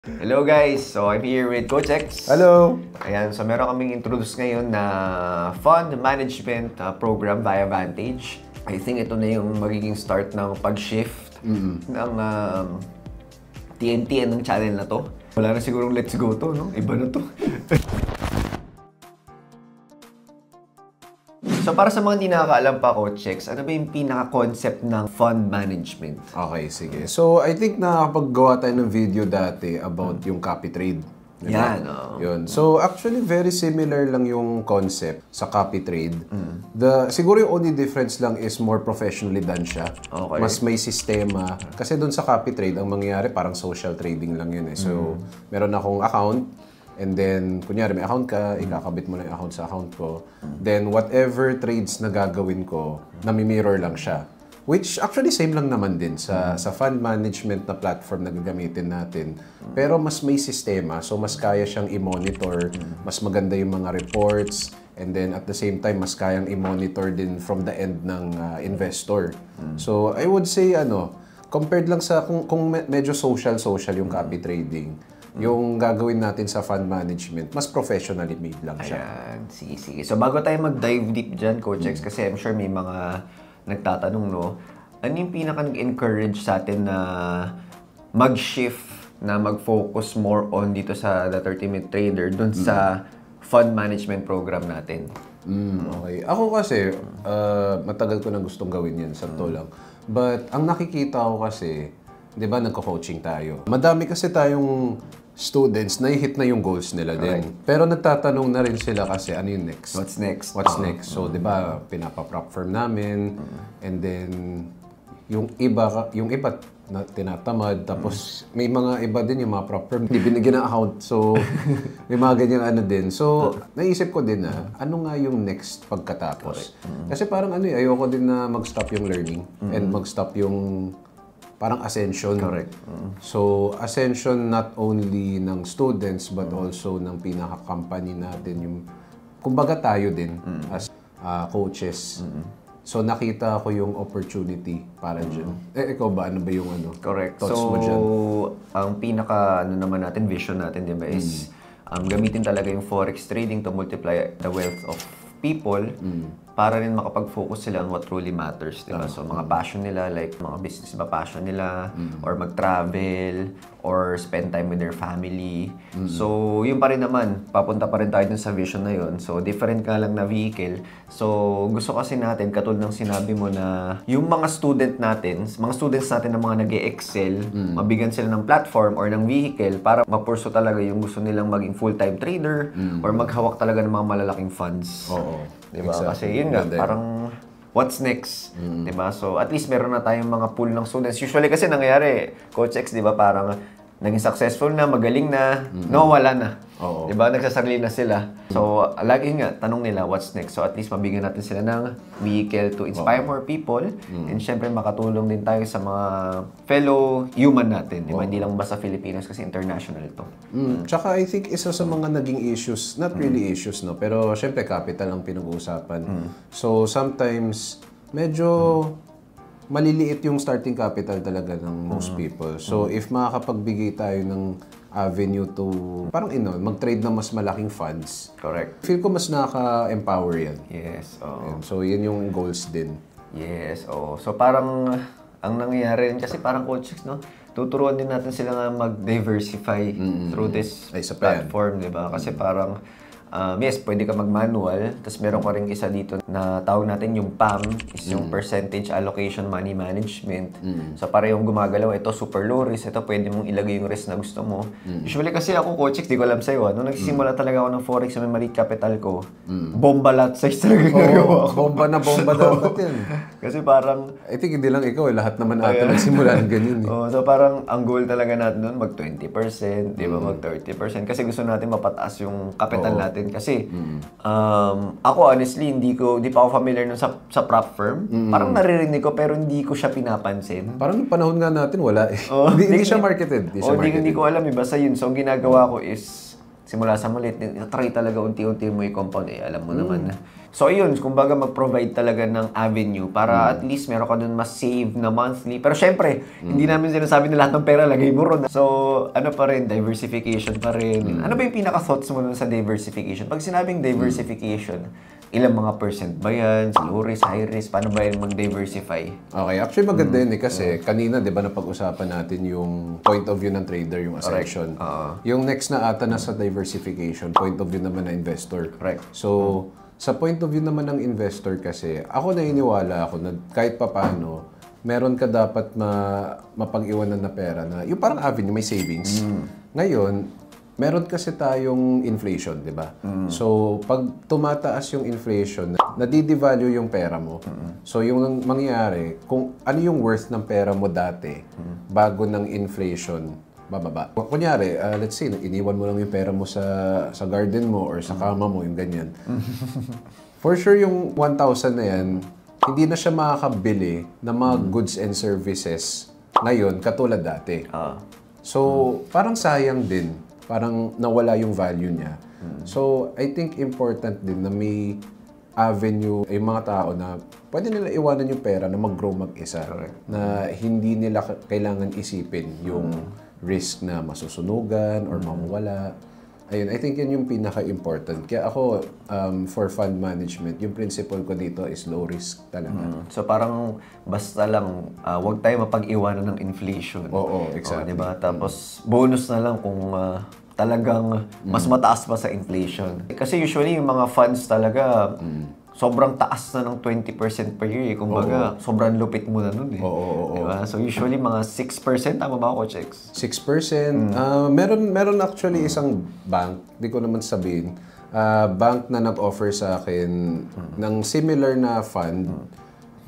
Hello guys! So I'm here with Coach X. Hello! Ayan, so meron kaming introduce ngayon na fund management program via Vantage. I think ito na yung magiging start ng pag-shift ng TNT ng channel na to. Wala na sigurong let's go to, no? Iba na to. So para sa mga hindi nakakaalam pa, Coach X, ano ba yung pinaka-concept ng fund management? Okay, sige. So, I think nakakapaggawa tayo ng video dati about yung copy trade. Diba? Yan, oh. Yun. So, actually, very similar lang yung concept sa copy trade. Siguro yung only difference lang is more professionally done siya. Okay. Mas may sistema. Kasi doon sa copy trade, ang mangyayari parang social trading lang yun eh. So, meron akong account. And then, kunyari may account ka, ikakabit mo lang yung account sa account ko. Then, whatever trades na gagawin ko, nami-mirror lang siya. Which actually same lang naman din sa fund management na platform na gagamitin natin. Pero mas may sistema, so mas kaya siyang i-monitor, mas maganda yung mga reports, and then at the same time, mas kayang i-monitor din from the end ng investor. So, I would say, compared lang sa kung medyo social yung copy trading, yung gagawin natin sa fund management, mas professionally made lang siya. Ayan, sige. So bago tayo mag-dive deep dyan, Coach X, kasi I'm sure may mga nagtatanong, no? Ano yung pinaka-encourage sa atin na mag-shift, na mag-focus more on dito sa The 30-Minute Trader, dun sa fund management program natin? Okay. Ako kasi, matagal ko na gustong gawin yan, sa to lang. But ang nakikita ko kasi, di ba, nagko-coaching tayo. Madami kasi tayong students na hit na yung goals nila din. Pero nagtatanong na rin sila kasi ano yung next? What's next? What's next? So, di ba, pinapa-prop firm namin, and then yung iba na tinatamad, tapos may mga iba din yung mga prop firm, hindi binigyan ng account. So, may mga ganyang ano din. So, naisip ko din na, ano nga yung next pagkatapos? Kasi parang ayoko din na mag-stop yung learning and mag-stop yung parang ascension. Correct. So, ascension not only ng students but also ng pinaka-company natin. Yung, kumbaga tayo din as coaches. So, nakita ko yung opportunity para dyan. Ikaw ba? Ano ba yung Correct. thoughts mo dyan? Ang pinaka, naman natin, vision natin, di ba, is gamitin talaga yung forex trading to multiply the wealth of people para rin makapag-focus sila on what truly matters, di ba? So, mga passion nila, like mga business ba passion nila, or mag-travel, or spend time with their family. So, yun pa rin naman, papunta pa rin tayo dun sa vision na yun. So, different ka lang na vehicle. So, gusto kasi natin, katulad ng sinabi mo na yung mga students natin na mga nag-e-excel, mabigyan sila ng platform or ng vehicle para mapurso talaga yung gusto nilang maging full-time trader or maghawak talaga ng mga malalaking funds. Oo. Diba? Exactly. Kasi yun nga, parang what's next? Diba? So, at least meron na tayong mga pool ng students. Usually kasi nangyayari, Coach X, diba, parang naging successful na, magaling na, no, wala na. Oo. Diba? Nagsasarili na sila. So, lagi nga, tanong nila, what's next? So, at least mabigyan natin sila ng vehicle to inspire more people. And syempre, makatulong din tayo sa mga fellow human natin. Diba? Hindi lang basta Filipinos kasi international to. Tsaka I think isa sa mga naging issues, not really issues, no? Pero syempre capital ang pinag-uusapan. So sometimes medyo maliliit yung starting capital talaga ng most people. So if makakapagbigay tayo ng avenue to parang mag-trade ng mas malaking funds. Correct. Feel ko mas nakaka-empower yan. Yes. So yun yung goals din. Yes, So parang ang nangyayari rin kasi parang Coach X, no? Tuturuan din natin sila nga mag-diversify through this platform, di ba? Kasi parang yes, pwede ka mag-manual, tapos meron ka rin isa dito na tawag natin yung PAM, is yung Percentage Allocation Money Management. So parehong gumagalaw, ito super low risk, ito pwede mong ilagay yung risk na gusto mo. Usually kasi ako, Coach X, di ko alam sa'yo, nung nagsisimula talaga ako ng Forex sa may maliit capital ko, bomba lot size talaga ginagawa ko. Bomba na bomba dapat yan. Kasi parang I think hindi lang ikaw, lahat naman natin nagsimula ng ganyan. so parang ang goal talaga natin doon mag 20%, di ba, mag 30%, kasi gusto natin mapataas yung capital natin. Kasi ako honestly hindi pa ako familiar nun sa prop firm. Parang naririnig ko pero hindi ko siya pinapansin. Parang yung panahon nga natin wala eh. Hindi siya marketed. Hindi ko alam, basta yun. So ang ginagawa ko is simula sa maliit, try talaga unti-unti mo i-compound, alam mo naman na. So, ayun, kumbaga mag-provide talaga ng avenue para at least meron ka dun mas save na monthly. Pero syempre, hindi namin sinasabi na lahat ng pera lagay mo ron. So, ano pa rin, diversification pa rin. Ano ba yung pinaka-thoughts mo dun sa diversification? Pag sinabing diversification, ilang mga percent ba yan? Low risk, high risk? Paano ba yan mag-diversify? Okay, actually maganda yun kasi kanina 'di ba napag-usapan natin yung point of view ng trader, yung assumption. Yung next na ata na sa diversification, point of view naman ng investor. Correct. So, sa point of view naman ng investor kasi, ako naniniwala ako na kahit papaano, meron ka dapat mapag-iwanan na pera na yung parang avenue, may savings. Ngayon, meron kasi tayong inflation, di ba? So, pag tumataas yung inflation, nadidevalue yung pera mo. So, yung mangyayari, kung ano yung worth ng pera mo dati, bago ng inflation, bababa. Kunyari, let's say, iniwan mo lang yung pera mo sa garden mo or sa kama mo, yung ganyan. For sure, yung 1,000 na yan, hindi na siya makakabili ng mga goods and services ngayon, katulad dati. So, parang sayang din. Parang nawala yung value niya. So, I think important din na may avenue yung mga tao na pwede nila iwanan yung pera na mag-grow mag-isa. Na hindi nila kailangan isipin yung risk na masusunugan or mawawala. Ayun, I think yun yung pinaka-important. Kaya ako, for fund management, yung principle ko dito is low risk talaga. So parang basta lang, wag tayo mapag-iwanan ng inflation. Oo, exactly. Diba? Tapos bonus na lang kung talagang mas mataas pa sa inflation. Kasi usually yung mga funds talaga, sobrang taas na ng 20% per year. Kumbaga, sobrang lupit mo na nun eh. Diba? So usually mga 6%, tama ba ako, checks? 6%. Meron actually isang bank, di ko naman sabihin, bank na nag-offer sa akin ng similar na fund,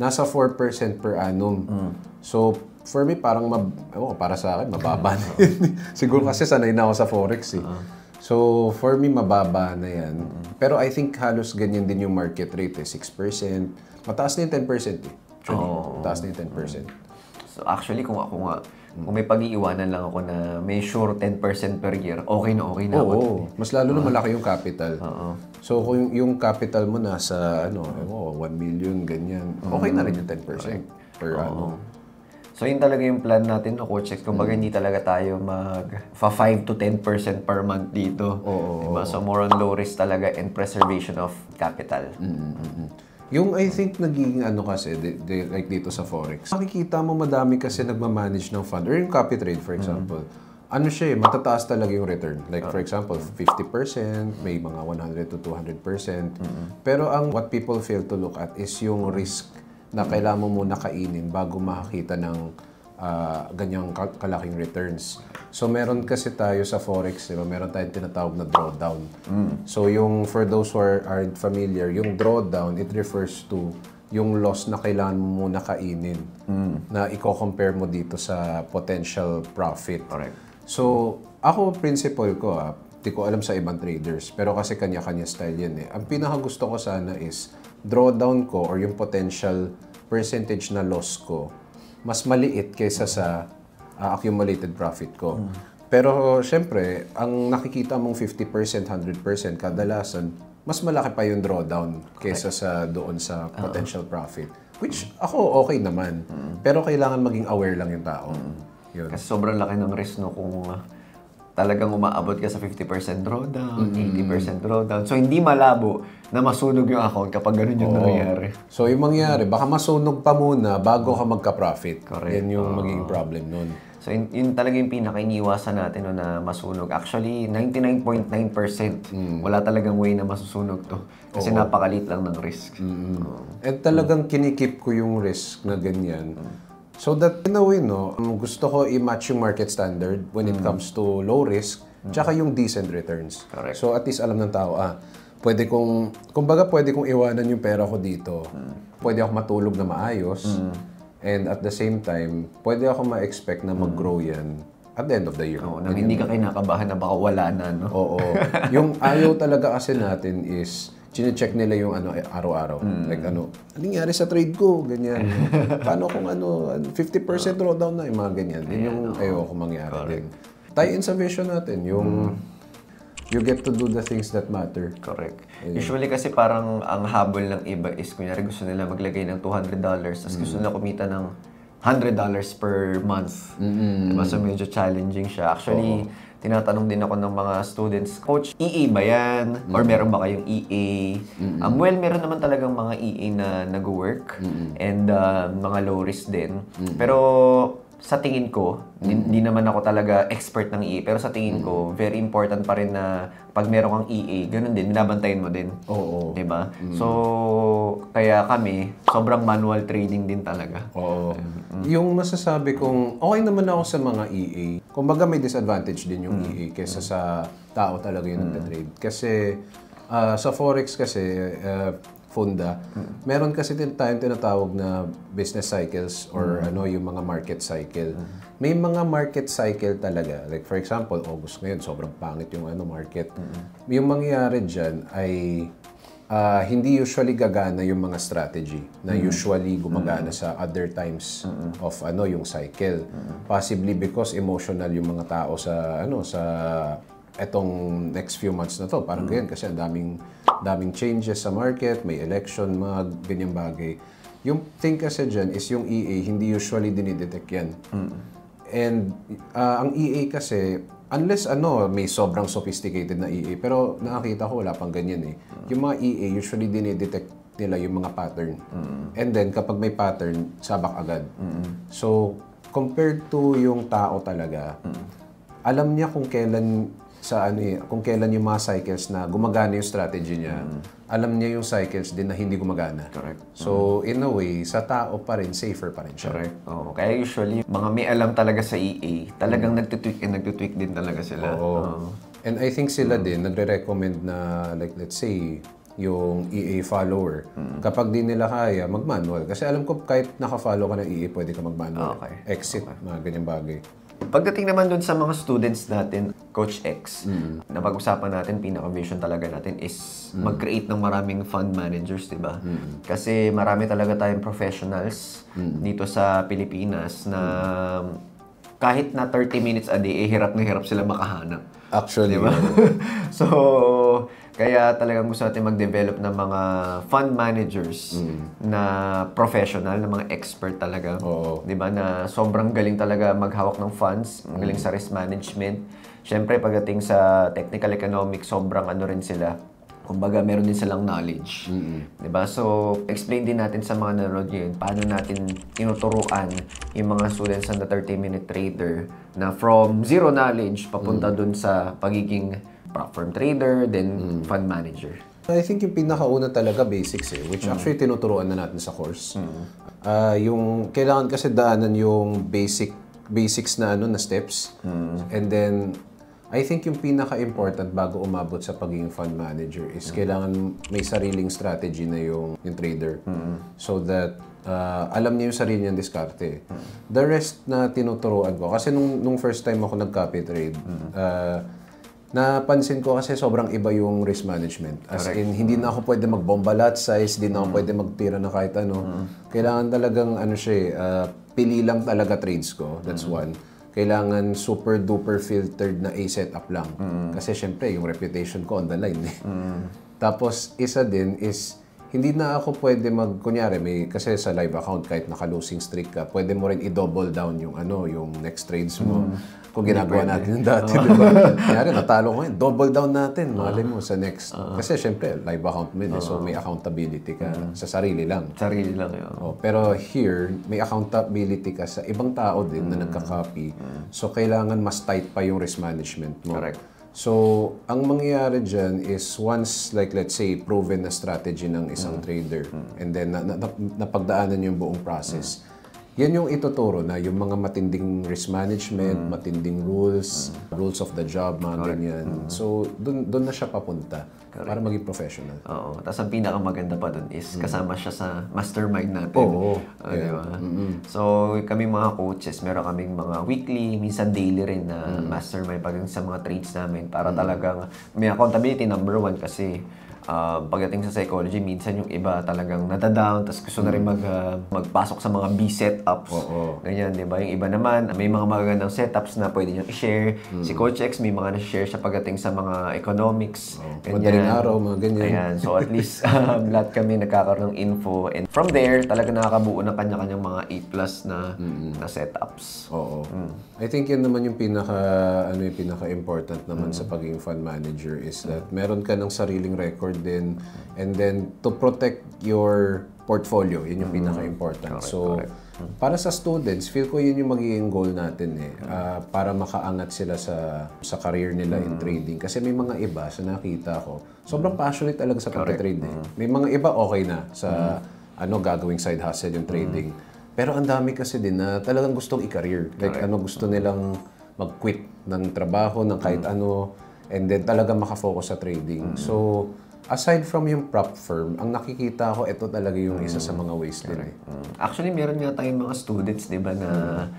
nasa 4% per annum. So, for me, parang, para sa akin, mababa na yun. Siguro kasi sanay na ako sa Forex eh. So, for me, mababa na yan. Pero I think halos ganyan din yung market rate eh, 6%. Mataas na yung 10% eh. Actually, mataas na yung 10%. So actually, kung ako nga, kung may pag-iiwanan lang ako na may sure 10% per year, okay na ako. Mas lalo na malaki yung capital. So, kung yung capital mo nasa, 1 million, ganyan, okay na rin yung 10% per annum. So, yun talaga yung plan natin, no, Coach X. Kumbaga, hindi talaga tayo mag-5 to 10% per month dito. Diba? So, more on low risk talaga and preservation of capital. Yung I think naging kasi, like dito sa Forex, makikita mo madami kasi nagmamanage ng fund or yung copy trade, for example. Ano siya matataas talaga yung return. Like for example, 50%, may mga 100 to 200%. Pero what people fail to look at is yung risk na kailangan mo muna kainin bago makakita ng ganyang kalaking returns. So, meron kasi tayo sa Forex, diba? Meron tayong tinatawag na drawdown. So, for those who aren't familiar, yung drawdown, it refers to yung loss na kailangan mo muna kainin na i-compare mo dito sa potential profit. Correct. So, ako, principle ko, di ko alam sa ibang traders, pero kasi kanya-kanya style yan eh. Ang pinakagusto ko sana is drawdown ko or yung potential percentage na loss ko mas maliit kaysa sa accumulated profit ko. Pero syempre, ang nakikita mong 50%, 100% kadalasan, mas malaki pa yung drawdown kaysa sa doon sa potential profit. Which ako okay naman. Pero kailangan maging aware lang yung tao. Yun. Kasi sobrang laki ng risk no kung talagang umaabot ka sa 50% drawdown, 80% drawdown. So, hindi malabo na masunog yung account kapag ganun yung nangyayari. So, yung mangyayari, baka masunog pa muna bago ka magka-profit. Correct. Yan yung magiging problem nun. So, yun talaga yung pinaka-iniwasan natin no, na masunog. Actually, 99.9% wala talagang way na masusunog to. Kasi napakalit lang ng risk. And talagang kinikip ko yung risk na ganyan. So that in a way, gusto ko i-match yung market standard when it comes to low risk, tsaka yung decent returns. Correct. So at least alam ng tao, pwede kong iwanan yung pera ko dito. Pwede ako matulog na maayos. And at the same time, pwede ako ma-expect na mag-grow yan at the end of the year. Nang hindi ka kinakabahan na baka wala na, no? Oo. Yung ayaw talaga kasi natin is chine-check nila yung araw-araw. Like nangyari sa trade ko, ganyan. Paano kung 50% drawdown na, yung mga ganyan. Yun yung ayoko mangyari din. Tie-in sa vision natin, yung you get to do the things that matter. Correct. Usually kasi parang ang habol ng iba is, kunyari gusto nila maglagay ng $200, tapos gusto nila kumita ng $100 per month. Diba? So medyo challenging siya. Actually, tinatanong din ako ng mga students, Coach, EA ba yan? Or meron ba kayong EA? Well, meron naman talagang mga EA na nag-work and mga low risk din. Pero sa tingin ko, hindi naman ako talaga expert ng EA, pero sa tingin ko, very important pa rin na pag meron kang EA, ganun din, binabantayan mo din. Oo. Diba? So, kaya kami, sobrang manual trading din talaga. Oo. Yung masasabi kong, okay naman ako sa mga EA. Kumbaga may disadvantage din yung EA kesa sa tao talaga yung nagtatrade. Kasi sa Forex kasi, Funda, meron kasi tayong tinatawag na business cycles or yung mga market cycle. May mga market cycle talaga. Like for example, August ngayon, sobrang pangit yung market. Yung mangyayari dyan ay hindi usually gagana yung mga strategy na usually gumagana sa other times of yung cycle. Possibly because emotional yung mga tao sa sa etong next few months na to. Parang ganyan kasi ang daming changes sa market, may election, mga ganyang bagay. Yung thing kasi dyan is yung EA, hindi usually dinidetect yan. And ang EA kasi, unless may sobrang sophisticated na EA, pero nakakita ko wala pang ganyan eh. Yung mga EA, usually dinidetect nila yung mga pattern. And then, kapag may pattern, sabak agad. So, compared to yung tao talaga, alam niya kung kailan kung kailan yung mga cycles na gumagana yung strategy niya, alam niya yung cycles din na hindi gumagana. Correct. So, in a way, sa tao pa rin, safer pa rin siya. Correct. Oo. Kaya usually, mga may alam talaga sa EA, talagang nagtutweak din talaga sila. Oo. And I think sila din, nagre-recommend na, like, let's say, yung EA follower. Kapag di nila kaya, mag-manual. Kasi alam ko, kahit naka-follow ka ng EA, pwede ka mag-manual. Okay. Exit, mga ganyang bagay. Pagdating naman dun sa mga students natin, Coach X, na pag-usapan natin, pinaka-vision talaga natin is mag-create ng maraming fund managers, di ba? Kasi marami talaga tayong professionals dito sa Pilipinas na kahit na 30 minutes a day, hirap na hirap sila makahanap. Actually, diba? So, kaya talagang gusto natin mag-develop ng mga fund managers na professional, na mga expert talaga. Di ba? Na sobrang galing talaga maghawak ng funds, magaling sa risk management. Siyempre, pagdating sa technical economics, sobrang rin sila. Kumbaga, meron din silang knowledge. Di ba? So, explain din natin sa mga nanonood yun, paano natin tinuturuan yung mga students on the 30-minute trader na from zero knowledge papunta dun sa pagiging platform trader, then fund manager. I think yung pinakauna talaga basics which actually tinuturuan na natin sa course. Yung kailangan kasi daanan yung basics na na steps. And then I think yung pinaka-important bago umabot sa pagiging fund manager is kailangan may sariling strategy na yung trader. So that alam niya yung sarili niyang diskarte. The rest na tinuturuan ko, kasi nung first time ako nag-copy trade, napansin ko kasi sobrang iba yung risk management. As in, hindi na ako pwede mag-bomba lot size, hindi na ako pwede magtira na kahit ano. Kailangan talagang pili lang talaga trades ko. That's one. Kailangan super duper filtered na A-setup lang. Kasi syempre, yung reputation ko on the line. Tapos, isa din is, hindi na ako pwede kunyari, kasi sa live account, kahit naka-losing streak ka, pwede mo rin i-double down yung yung next trades mo. Kung ginagawa natin yung dati, di ba? Kunyari, natalo ko yun, double down natin, malay mo sa next. Kasi syempre, live account mo so may accountability ka sa sarili lang. Sarili lang yun. Pero here, may accountability ka sa ibang tao din na nagka-copy. So, kailangan mas tight pa yung risk management mo. Correct. So, ang mangyayari dyan is once, like let's say, proven na strategy ng isang trader and then napagdaanan yung buong process, yan yung ituturo na yung mga matinding risk management, matinding rules of the job, mga ganyan. So, dun na siya papunta para maging professional. Oo. Tapos ang pinakamaganda pa dun is kasama siya sa mastermind natin. Oo. Diba? So, kami mga coaches, meron kaming mga weekly, minsan daily rin na mastermind pagdating sa mga trades namin para talagang may accountability number one kasi pagdating sa psychology, minsan yung iba talagang nadadown, tapos gusto na rin magpasok sa mga B setups. Ganyan, di ba? Yung iba naman, may mga magagandang setups na pwede nyo i-share. Si Coach X, may mga na-share siya pagdating sa mga economics. Madaling araw, mga ganyan. Ayan, so at least lahat kami nagkakaroon ng info. And from there, talaga nakakabuo ng kanya-kanyang mga A+ na setups. I think yan naman yung pinaka-important naman sa pagiging fund manager is that meron ka ng sariling record din, and then to protect your portfolio, yun yung pinaka-important. Para sa students, feel ko yun yung magiging goal natin para makaangat sila sa career nila in trading. Kasi may mga iba, sa nakita ko, sobrang passionate talaga sa pag-trade. May mga iba okay na sa gagawing side hustle yung trading. Pero ang dami kasi din na talagang gustong i-career. Like gusto nilang mag-quit ng trabaho, ng kahit ano, and then talaga makafocus sa trading. So, aside from yung prop firm, ang nakikita ko, ito talaga yung isa sa mga ways din. Actually, meron nga tayong mga students, di ba, na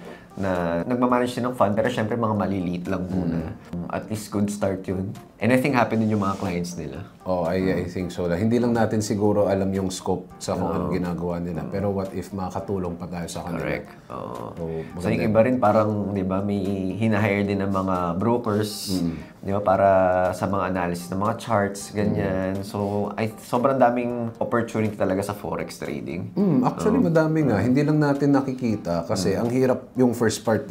nagmamanage din ng fund, pero syempre mga maliliit lang muna. At least good start yun. And I think happy din yung mga clients nila. I think so. Hindi lang natin siguro alam yung scope sa kung ano ginagawa nila. Pero what if makakatulong pa tayo sa kanila? Correct. So yung iba rin parang, di ba, may hinahire din ng mga brokers, di ba, para sa mga analysis ng mga charts, ganyan. So, sobrang daming opportunity talaga sa forex trading. Actually, madami nga. Hindi lang natin nakikita kasi ang hirap yung first part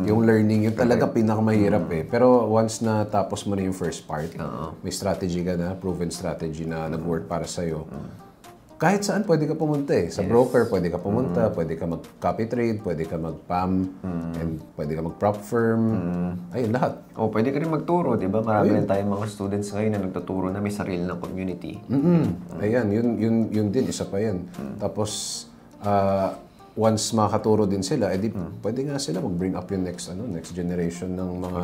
Yung learning, yung talaga pinakamahirap Pero once na tapos mo na yung first part, may strategy ka na, proven strategy na nag-work para sa'yo. Kahit saan pwede ka pumunta Sa broker, pwede ka pumunta, pwede ka mag-copy trade, pwede ka mag-PAM, and pwede ka mag-prop firm. Ayun, lahat. Pwede ka rin magturo, di ba? Marami rin tayong mga students ngayon na nagtuturo na may sarili ng community. Ayan, yun din, isa pa yan. Tapos, once makaturo din sila, edi pwede nga sila mag-bring up yung next generation ng mga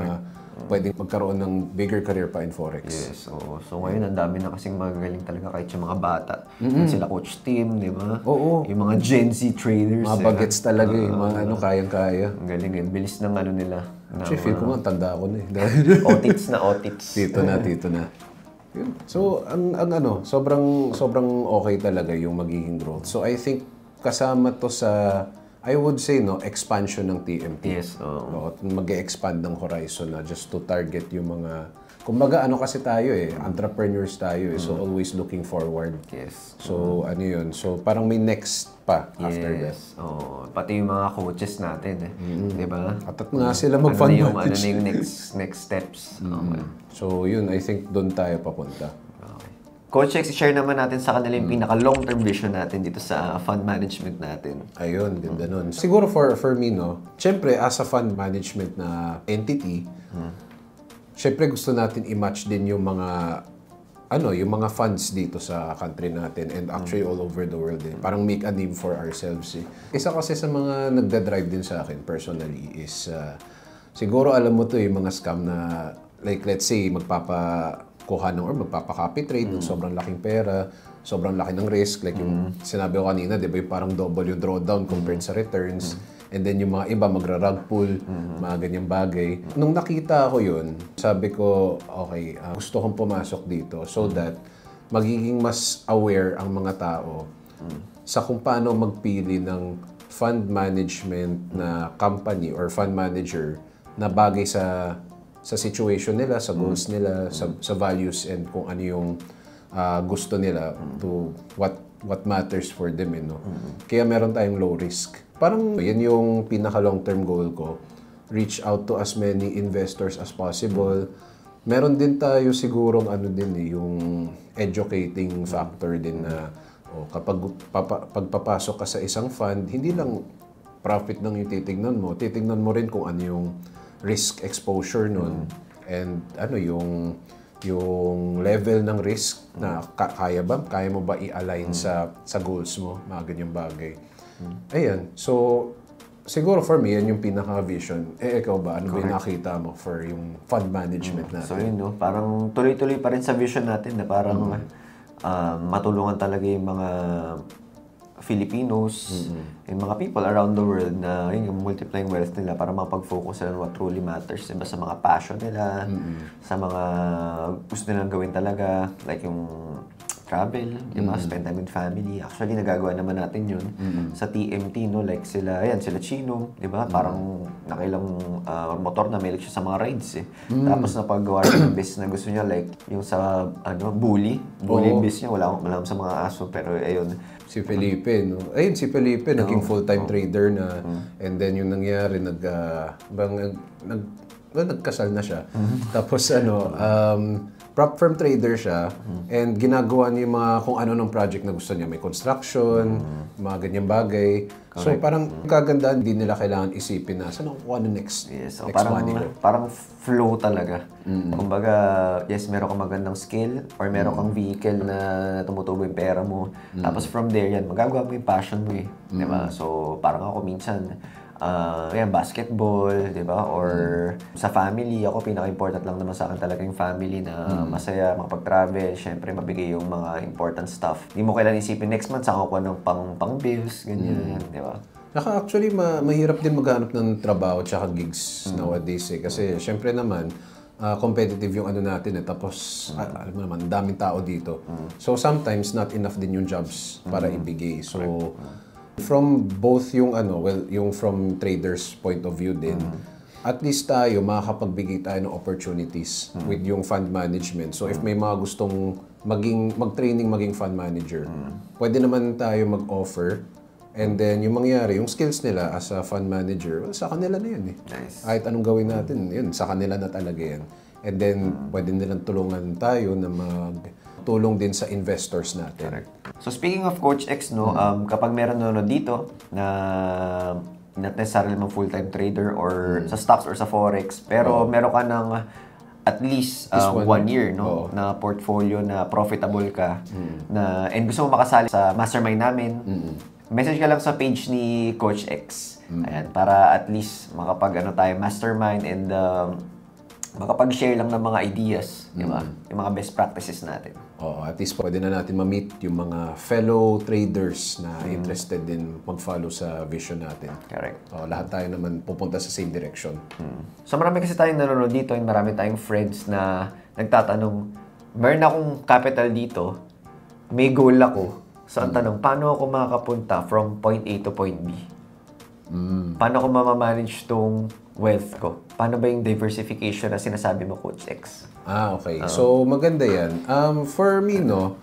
pwedeng magkaroon ng bigger career pa in forex. Yes, so ngayon ang dami na kasing magagaling talaga kahit yung mga bata. Sila Coach Tim, di ba? Yung mga Gen Z traders. Mga bagets talaga mga kayang-kaya. Ang galing bilis ng nila. Actually, feel ko nga, tanda ko na Otits. Tito na. So, sobrang okay talaga yung magiging growth. So, I think kasama to sa, I would say, expansion ng TMT. Yes, Mag-e-expand ng horizon na just to target yung mga, kumbaga kasi tayo entrepreneurs tayo so always looking forward. Yes. So, yun. So, parang may next pa after that. Pati yung mga coaches natin di ba? At nga sila mag-fund Ano manage. na yung next steps. So, yun, I think doon tayo papunta. Coach X, share naman natin sa kanila yung pinaka-long-term vision natin dito sa fund management natin. Ayun, ganda nun. Siguro for me, syempre, as a fund management na entity, syempre gusto natin i-match din yung mga funds dito sa country natin and actually all over the world. Parang make a name for ourselves. Isa kasi sa mga nagda-drive din sa akin personally is, siguro alam mo to yung mga scam na, like let's say, magpapa-copy trade ng sobrang laking pera, sobrang laki ng risk. Like yung sinabi ko kanina, di ba yung parang double yung drawdown compared sa returns. And then yung mga iba magra-rug pull, mga ganyang bagay. Nung nakita ko yun, sabi ko, okay, gusto kong pumasok dito so that magiging mas aware ang mga tao sa kung paano magpili ng fund management na company or fund manager na bagay sa situation nila, sa goals nila, sa values and kung ano yung gusto nila to what matters for them. Kaya meron tayong low risk. Parang yan yung pinaka long-term goal ko. Reach out to as many investors as possible. Meron din tayo sigurong yung educating factor din na kapag pagpapasok ka sa isang fund, hindi lang profit lang yung titignan mo rin kung ano yung risk exposure nun and yung level ng risk na kaya mo ba i-align sa goals mo, mga ganyang bagay. Ayan, so siguro for me yan yung pinaka-vision. Ikaw ba, ano ba yung nakita mo for yung fund management natin? So yun, parang tuloy-tuloy pa rin sa vision natin na parang matulungan talaga yung mga Filipinos and mga people around the world na yun, yung multiplying wealth nila para makapag-focus sila on what truly matters, diba? Sa mga passion nila, sa mga gusto nilang gawin talaga, like yung travel, diba? Spend time with family. Actually, nagagawa naman natin yun sa TMT, no? Like sila Chino, diba? Parang nakailang motor na may siya sa mga rides, eh. Tapos napagawa siya ng business na gusto niya, like yung sa, bully business niya, wala akong sa mga aso, pero ayun. Si Felipe, no? Ayun, si Felipe, naging full-time trader na, and then yung nangyari, nagkasal na siya. Tapos prop firm trader siya, and ginagawa niya yung mga kung ano ng project na gusto niya. May construction, mga ganyang bagay. Correct. So parang kagandaan, hindi nila kailangan isipin na saan ako ano next, yes, so next parang, money ko. Parang flow talaga. Kumbaga, yes, meron kang magandang skill or meron kang vehicle na tumutubo yung pera mo. Tapos from there, yan, magagawa mo yung passion mo, eh. Diba? So parang ako minsan, basketball, di ba? Or sa family, ako pinaka-important lang naman sa akin talaga yung family na masaya, makapag-travel, syempre mabigay yung mga important stuff. Hindi mo kailangan isipin next month, saan ako ng pang-bills, ganyan, di ba? Saka actually, mahirap din maghanap ng trabaho tsaka gigs nowadays, eh. Kasi syempre naman, competitive yung ano natin, eh. Tapos, alam mo naman, daming tao dito. So sometimes, not enough din yung jobs para ibigay. So, from both yung yung from traders point of view din, at least tayo makakapagbigay tayo ng opportunities with yung fund management. So if may mga gustong mag-training maging fund manager, pwede naman tayo mag-offer, and then yung mangyari, yung skills nila as a fund manager, well, sa kanila na yun, eh. Nice. Kahit anong gawin natin, yun, sa kanila na talaga yan. And then pwede nilang tulungan tayo na tulong din sa investors natin. Correct. So speaking of Coach X, no, kapag meron nanonood dito na not necessarily mga full-time trader or sa stocks or sa forex, pero meron ka ng at least 1 year, no, na portfolio na profitable ka, na and gusto mo makasali sa mastermind namin, message ka lang sa page ni Coach X. Ayan, para at least makapag tayo mastermind and makapag-share lang ng mga ideas, di ba? Yung mga best practices natin. Oo, at least pwede na natin ma-meet yung mga fellow traders na interested din mag-follow sa vision natin. Correct. Lahat tayo naman pupunta sa same direction. So marami kasi tayong nanonood dito and marami tayong friends na nagtatanong, meron akong capital dito, may goal ako. So ang tanong, paano ako makakapunta from point A to point B? Paano ko mamamanage tong wealth ko? Paano ba yung diversification na sinasabi mo, Coach X? Okay. So, maganda yan. For me, no,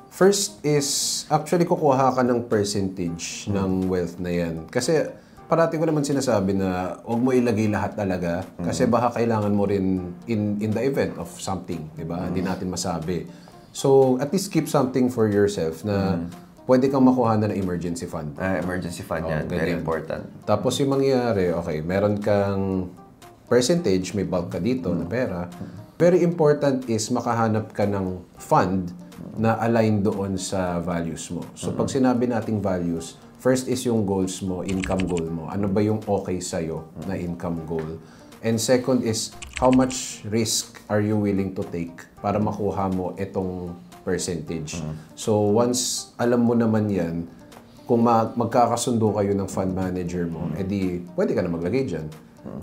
first is, actually, kukuha ka ng percentage ng wealth na yan. Kasi, parati ko naman sinasabi na huwag mo ilagay lahat talaga. Kasi baka kailangan mo rin in the event of something, di ba? Hindi natin masabi. So, at least keep something for yourself na pwede kang makuha na ng emergency fund. Emergency fund yan. Very important. Tapos yung mangyayari, okay, meron kang percentage, may bulk ka dito na pera. Very important is makahanap ka ng fund na align doon sa values mo. So pag sinabi nating values, first is yung goals mo, income goal mo. Ano ba yung okay sa'yo na income goal? And second is, how much risk are you willing to take para makuha mo itong percentage? So once alam mo naman yan, kung magkakasundo kayo ng fund manager mo, edi pwede ka na maglagay dyan.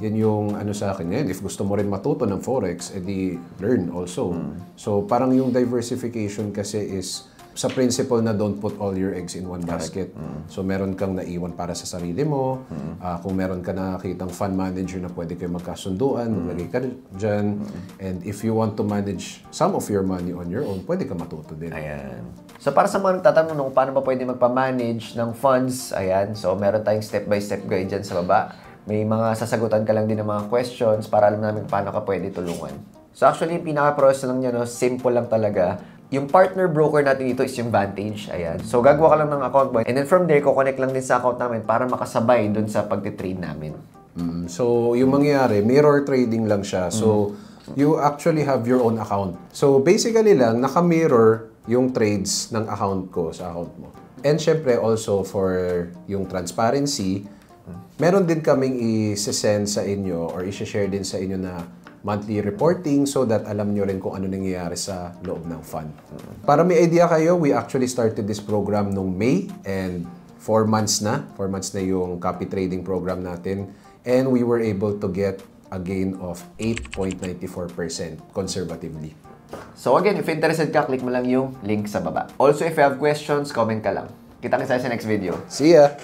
Yan yung ano sa akin ngayon. If gusto mo rin matuto ng forex, edi learn also. So parang yung diversification kasi is sa principle na don't put all your eggs in one basket. So meron kang naiwan para sa sarili mo. Kung meron ka nakakitang fund manager na pwede kayo magkasunduan, maglagay ka dyan. And if you want to manage some of your money on your own, pwede ka matuto din. Ayan. So para sa mga nagtatanong kung paano ba pwede magpa-manage ng funds, ayan. So meron tayong step-by-step guide dyan sa baba. May mga sasagutan ka lang din ng mga questions para alam namin paano ka pwede tulungan. So actually, yung pinaka-process lang niya, no, simple lang talaga. Yung partner broker natin dito is yung Vantage. Ayan. So, gagawa ka lang ng account mo. And then from there, kukonect lang din sa account namin para makasabay dun sa pagtitrade namin. So, yung mangyayari, mirror trading lang siya. So, you actually have your own account. So, basically lang, naka-mirror yung trades ng account ko sa account mo. And syempre, also for yung transparency, meron din kaming i-send sa inyo or i-share din sa inyo na monthly reporting so that alam nyo rin kung ano nangyayari sa loob ng fund. Para may idea kayo, we actually started this program nung May and 4 months na. 4 months na yung copy trading program natin and we were able to get a gain of 8.94% conservatively. So again, if interested ka, click mo lang yung link sa baba. Also, if you have questions, comment ka lang. Kita-kita sa next video. See ya!